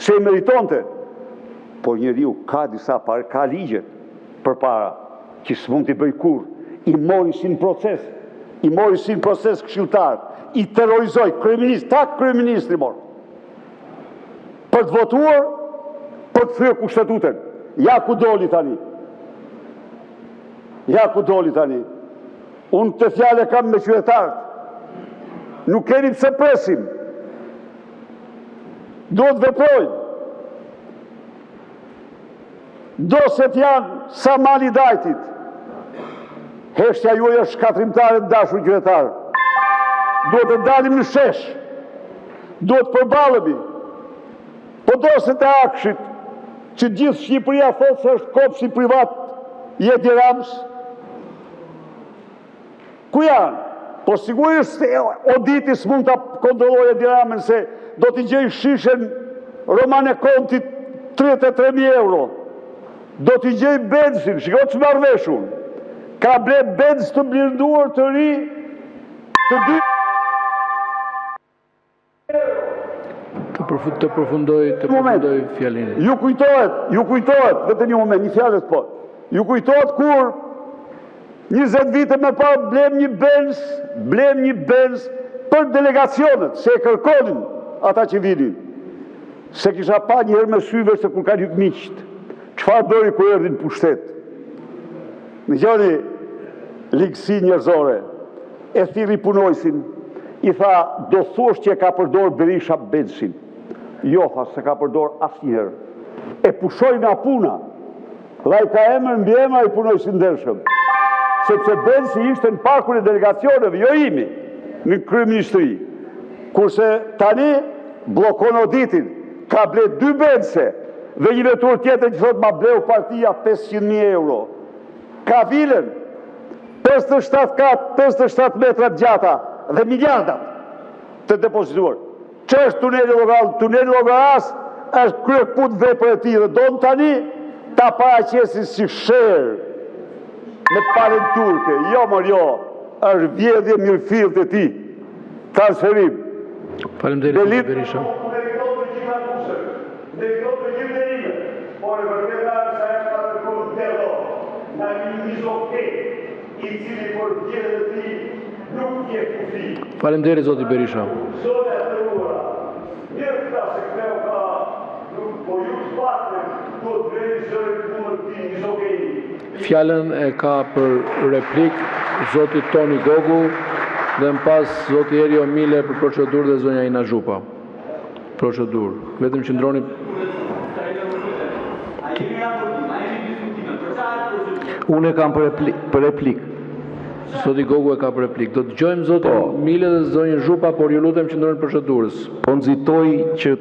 se i meritonte, por njeriu ka disa parë, ka ligjet për para, që s'mund t'i bëj kur, i mori si në proces, këshilltar, i terrorizoi, kryeministri mor, për të votuar, për të thyer kushtetutën. Ja ku doli tani. Unë të fjale kam me qytetarët. Nuk keni pse presim. Do të veprojnë. Doset janë sa mali dajtit. Heshtja juaj është shkatrimtare të dashur qytetarë. Do të dalim në shesh. Do të përballemi. Po doset e akshit, që gjithë Shqipëria thotë se është kopshti privat i Edi Ramës. Ku janë? Po sigurisht Oditi s'mund ta kontrollojë Edi Ramën se do t'i gjej shishen Romane Kontit 33.000 euro. Do t'i gjej benzin, shiko që marrveshun. Ka ble benz të blinduar të ri të dy. Të përfundoj fjalën. Ju kujtohet, vetëm një moment, një fjalë po. Ju kujtohet kur 20 vite më parë blem një benz për delegacionet, se e kërkonin ata që vinin. Se kisha pa njëherë me syve se kur ka një miqt, çfarë bëri kur erdhin pushtet. Në gjoni ligësi njerëzore, e thirri punojsin, i tha, do thuash që e ka përdor Berisha benzin. Jo, tha, se ka përdor asnjëherë. E pushoj nga puna. Dhe i ka emër mbi emër i punojsin ndershëm. Sepse benzi ishte në parkun e delegacioneve, jo imi, në kryeministri. Kurse tani blokon Oditin, ka ble 2 benze, dhe një vetur tjetër që thot ma bleu partia 500.000 euro. Ka vilën, 57 kat, 57 metrat gjata, dhe miliardat të depozituar. Që është tuneli Llogaras është kryeput vepër e tij dhe don tani ta paraqesin si sherr me palën turke. Jo, është vjedhje mirëfillt e tij. Transferim. Faleminderit Berisha. Faleminderit zoti Berisha. Fjalën e ka për replik zoti Toni Gogu dhe më pas zoti Erio Mile për procedurë dhe zonja Ina Zhupa. Procedurë. Vetëm qëndroni. Unë e kam për replik. Zoti Gogu e ka për replik. Do të dëgjojmë zotin Mile dhe zonjën Zhupa, por ju lutem qëndroni procedurës. Po nxitoj që